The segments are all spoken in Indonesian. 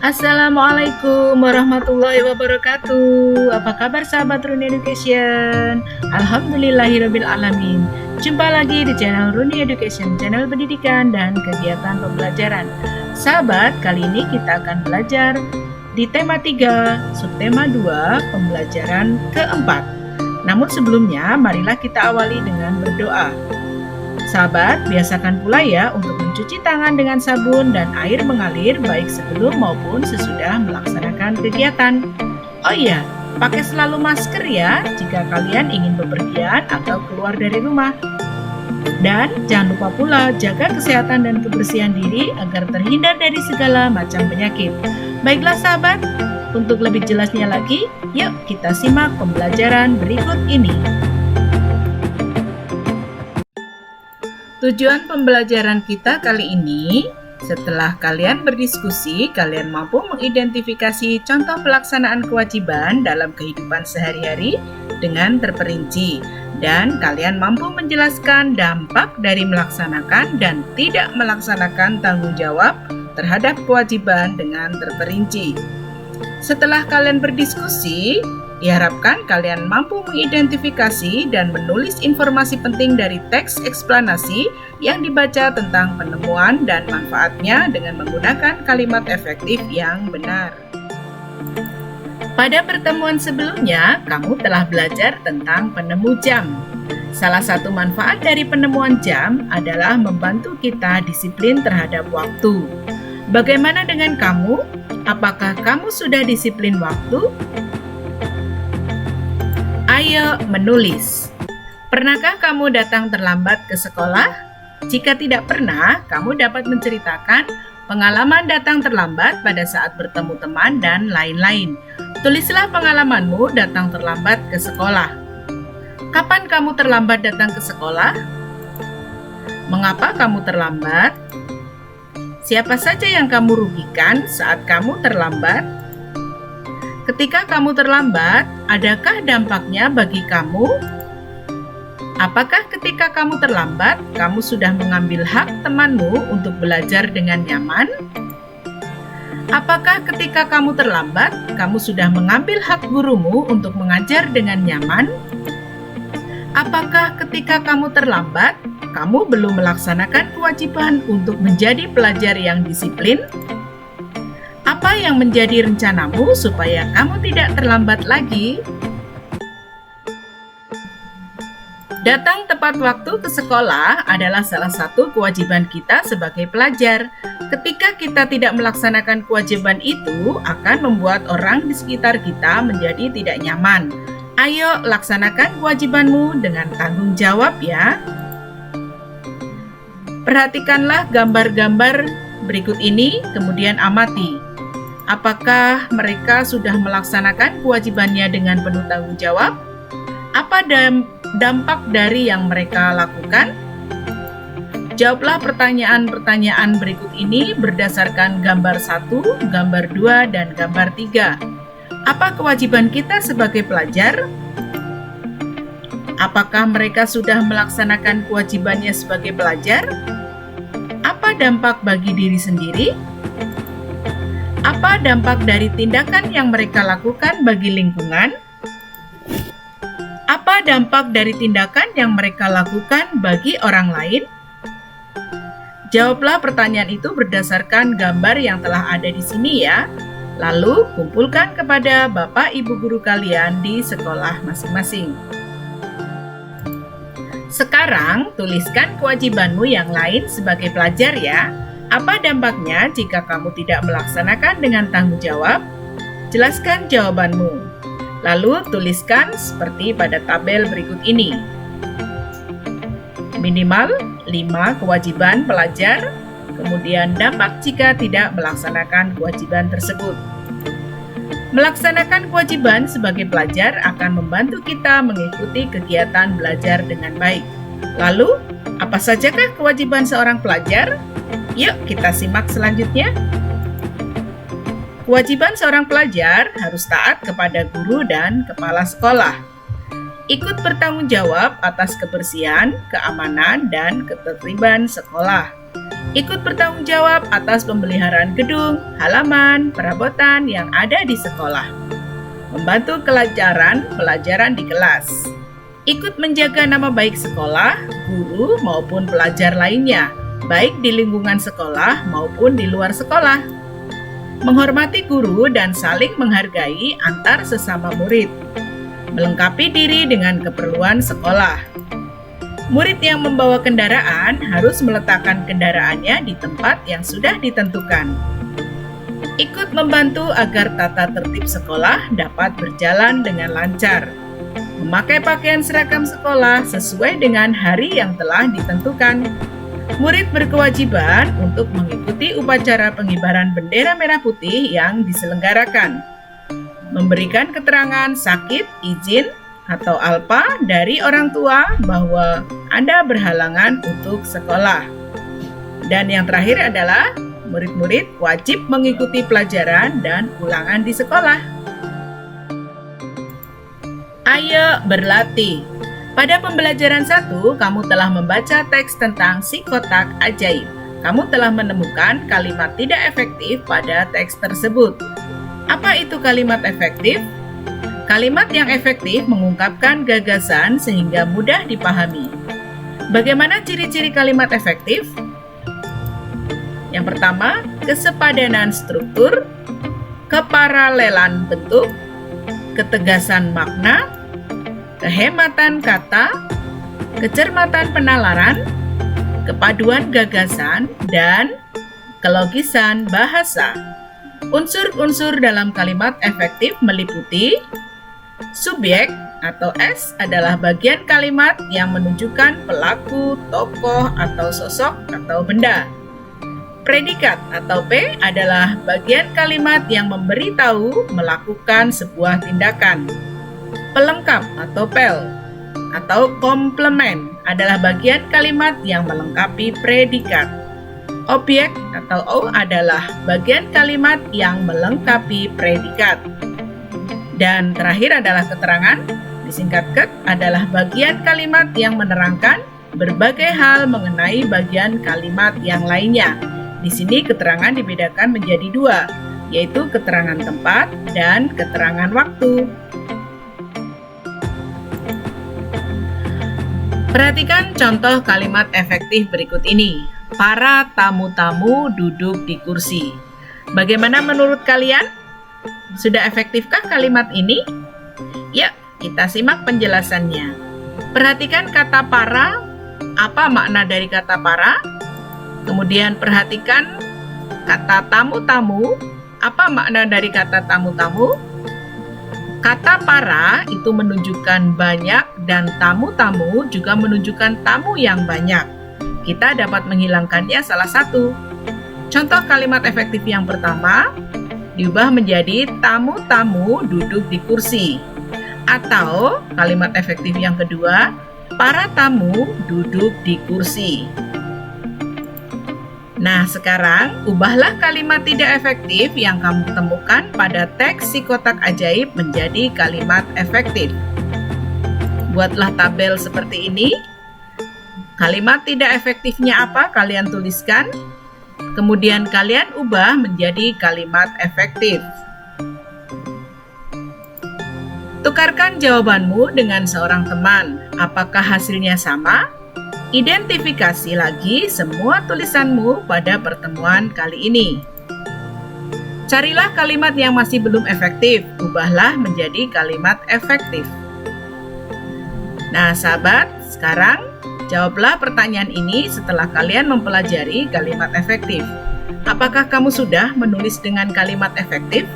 Assalamualaikum warahmatullahi wabarakatuh. Apa kabar sahabat Runi Education? Alhamdulillahirabbil alamin. Jumpa lagi di channel Runi Education, channel pendidikan dan kegiatan pembelajaran. Sahabat, kali ini kita akan belajar di tema 3, subtema 2, pembelajaran keempat. Namun sebelumnya, marilah kita awali dengan berdoa. Sahabat, biasakan pula ya untuk mencuci tangan dengan sabun dan air mengalir baik sebelum maupun sesudah melaksanakan kegiatan. Oh iya, pakai selalu masker ya jika kalian ingin bepergian atau keluar dari rumah. Dan jangan lupa pula jaga kesehatan dan kebersihan diri agar terhindar dari segala macam penyakit. Baiklah sahabat, untuk lebih jelasnya lagi, yuk kita simak pembelajaran berikut ini. Tujuan pembelajaran kita kali ini, setelah kalian berdiskusi, kalian mampu mengidentifikasi contoh pelaksanaan kewajiban dalam kehidupan sehari-hari dengan terperinci, dan kalian mampu menjelaskan dampak dari melaksanakan dan tidak melaksanakan tanggung jawab terhadap kewajiban dengan terperinci. Setelah kalian berdiskusi, diharapkan kalian mampu mengidentifikasi dan menulis informasi penting dari teks eksplanasi yang dibaca tentang penemuan dan manfaatnya dengan menggunakan kalimat efektif yang benar. Pada pertemuan sebelumnya, kamu telah belajar tentang penemu jam. Salah satu manfaat dari penemuan jam adalah membantu kita disiplin terhadap waktu. Bagaimana dengan kamu? Apakah kamu sudah disiplin waktu? Ayo menulis. Pernahkah kamu datang terlambat ke sekolah? Jika tidak pernah, kamu dapat menceritakan pengalaman datang terlambat pada saat bertemu teman dan lain-lain. Tulislah pengalamanmu datang terlambat ke sekolah. Kapan kamu terlambat datang ke sekolah? Mengapa kamu terlambat? Siapa saja yang kamu rugikan saat kamu terlambat? Ketika kamu terlambat, adakah dampaknya bagi kamu? Apakah ketika kamu terlambat, kamu sudah mengambil hak temanmu untuk belajar dengan nyaman? Apakah ketika kamu terlambat, kamu sudah mengambil hak gurumu untuk mengajar dengan nyaman? Apakah ketika kamu terlambat, kamu belum melaksanakan kewajiban untuk menjadi pelajar yang disiplin? Apa yang menjadi rencanamu supaya kamu tidak terlambat lagi? Datang tepat waktu ke sekolah adalah salah satu kewajiban kita sebagai pelajar. Ketika kita tidak melaksanakan kewajiban itu, akan membuat orang di sekitar kita menjadi tidak nyaman. Ayo laksanakan kewajibanmu dengan tanggung jawab ya. Perhatikanlah gambar-gambar berikut ini, kemudian amati. Apakah mereka sudah melaksanakan kewajibannya dengan penuh tanggung jawab? Apa dampak dari yang mereka lakukan? Jawablah pertanyaan-pertanyaan berikut ini berdasarkan gambar 1, gambar 2, dan gambar 3. Apa kewajiban kita sebagai pelajar? Apakah mereka sudah melaksanakan kewajibannya sebagai pelajar? Apa dampak bagi diri sendiri? Apa dampak dari tindakan yang mereka lakukan bagi lingkungan? Apa dampak dari tindakan yang mereka lakukan bagi orang lain? Jawablah pertanyaan itu berdasarkan gambar yang telah ada di sini ya. Lalu kumpulkan kepada Bapak Ibu guru kalian di sekolah masing-masing. Sekarang tuliskan kewajibanmu yang lain sebagai pelajar ya. Apa dampaknya jika kamu tidak melaksanakan dengan tanggung jawab? Jelaskan jawabanmu. Lalu tuliskan seperti pada tabel berikut ini. Minimal 5 kewajiban pelajar, kemudian dampak jika tidak melaksanakan kewajiban tersebut. Melaksanakan kewajiban sebagai pelajar akan membantu kita mengikuti kegiatan belajar dengan baik. Lalu, apa sajakah kewajiban seorang pelajar? Yuk kita simak selanjutnya. Kewajiban seorang pelajar harus taat kepada guru dan kepala sekolah. Ikut bertanggung jawab atas kebersihan, keamanan, dan ketertiban sekolah. Ikut bertanggung jawab atas pemeliharaan gedung, halaman, perabotan yang ada di sekolah. Membantu kelancaran pelajaran di kelas. Ikut menjaga nama baik sekolah, guru maupun pelajar lainnya, baik di lingkungan sekolah maupun di luar sekolah. Menghormati guru dan saling menghargai antar sesama murid. Melengkapi diri dengan keperluan sekolah. Murid yang membawa kendaraan harus meletakkan kendaraannya di tempat yang sudah ditentukan. Ikut membantu agar tata tertib sekolah dapat berjalan dengan lancar. Memakai pakaian seragam sekolah sesuai dengan hari yang telah ditentukan. Murid berkewajiban untuk mengikuti upacara pengibaran bendera merah putih yang diselenggarakan. Memberikan keterangan sakit, izin, atau alpa dari orang tua bahwa Anda berhalangan untuk sekolah. Dan yang terakhir adalah murid-murid wajib mengikuti pelajaran dan ulangan di sekolah. Ayo berlatih. Pada pembelajaran 1, kamu telah membaca teks tentang si kotak ajaib. Kamu telah menemukan kalimat tidak efektif pada teks tersebut. Apa itu kalimat efektif? Kalimat yang efektif mengungkapkan gagasan sehingga mudah dipahami. Bagaimana ciri-ciri kalimat efektif? Yang pertama, kesepadanan struktur, keparalelan bentuk, ketegasan makna, kehematan kata, kecermatan penalaran, kepaduan gagasan, dan kelogisan bahasa. Unsur-unsur dalam kalimat efektif meliputi subjek atau S adalah bagian kalimat yang menunjukkan pelaku, tokoh, atau sosok, atau benda. Predikat atau P adalah bagian kalimat yang memberitahu melakukan sebuah tindakan. Pelengkap atau pel atau komplement adalah bagian kalimat yang melengkapi predikat. Objek atau O adalah bagian kalimat yang melengkapi predikat. Dan terakhir adalah keterangan, disingkat KET, adalah bagian kalimat yang menerangkan berbagai hal mengenai bagian kalimat yang lainnya. Di sini keterangan dibedakan menjadi dua, yaitu keterangan tempat dan keterangan waktu. Perhatikan contoh kalimat efektif berikut ini. Para tamu-tamu duduk di kursi. Bagaimana menurut kalian? Sudah efektifkah kalimat ini? Yuk, kita simak penjelasannya. Perhatikan kata para. Apa makna dari kata para? Kemudian perhatikan kata tamu-tamu. Apa makna dari kata tamu-tamu? Kata para itu menunjukkan banyak dan tamu-tamu juga menunjukkan tamu yang banyak. Kita dapat menghilangkannya salah satu. Contoh kalimat efektif yang pertama diubah menjadi tamu-tamu duduk di kursi. Atau kalimat efektif yang kedua, para tamu duduk di kursi. Nah, sekarang ubahlah kalimat tidak efektif yang kamu temukan pada teks si kotak ajaib menjadi kalimat efektif. Buatlah tabel seperti ini. Kalimat tidak efektifnya apa? Kalian tuliskan. Kemudian kalian ubah menjadi kalimat efektif. Tukarkan jawabanmu dengan seorang teman. Apakah hasilnya sama? Identifikasi lagi semua tulisanmu pada pertemuan kali ini. Carilah kalimat yang masih belum efektif. Ubahlah menjadi kalimat efektif. Nah, sahabat, sekarang jawablah pertanyaan ini setelah kalian mempelajari kalimat efektif. Apakah kamu sudah menulis dengan kalimat efektif?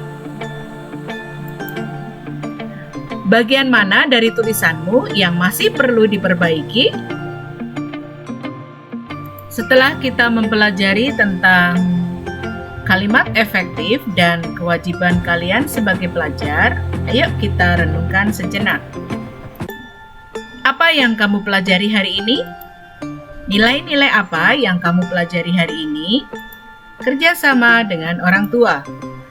Bagian mana dari tulisanmu yang masih perlu diperbaiki? Setelah kita mempelajari tentang kalimat efektif dan kewajiban kalian sebagai pelajar, ayo kita renungkan sejenak. Apa yang kamu pelajari hari ini? Nilai-nilai apa yang kamu pelajari hari ini? Kerjasama dengan orang tua.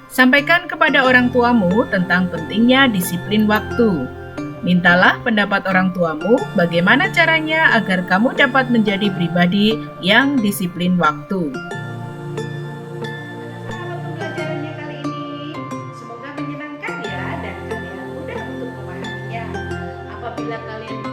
Sampaikan kepada orang tuamu tentang pentingnya disiplin waktu. Mintalah pendapat orang tuamu bagaimana caranya agar kamu dapat menjadi pribadi yang disiplin waktu. Pembelajarannya kali ini semoga menyenangkan ya dan kalian mudah untuk memahaminya. Apabila kalian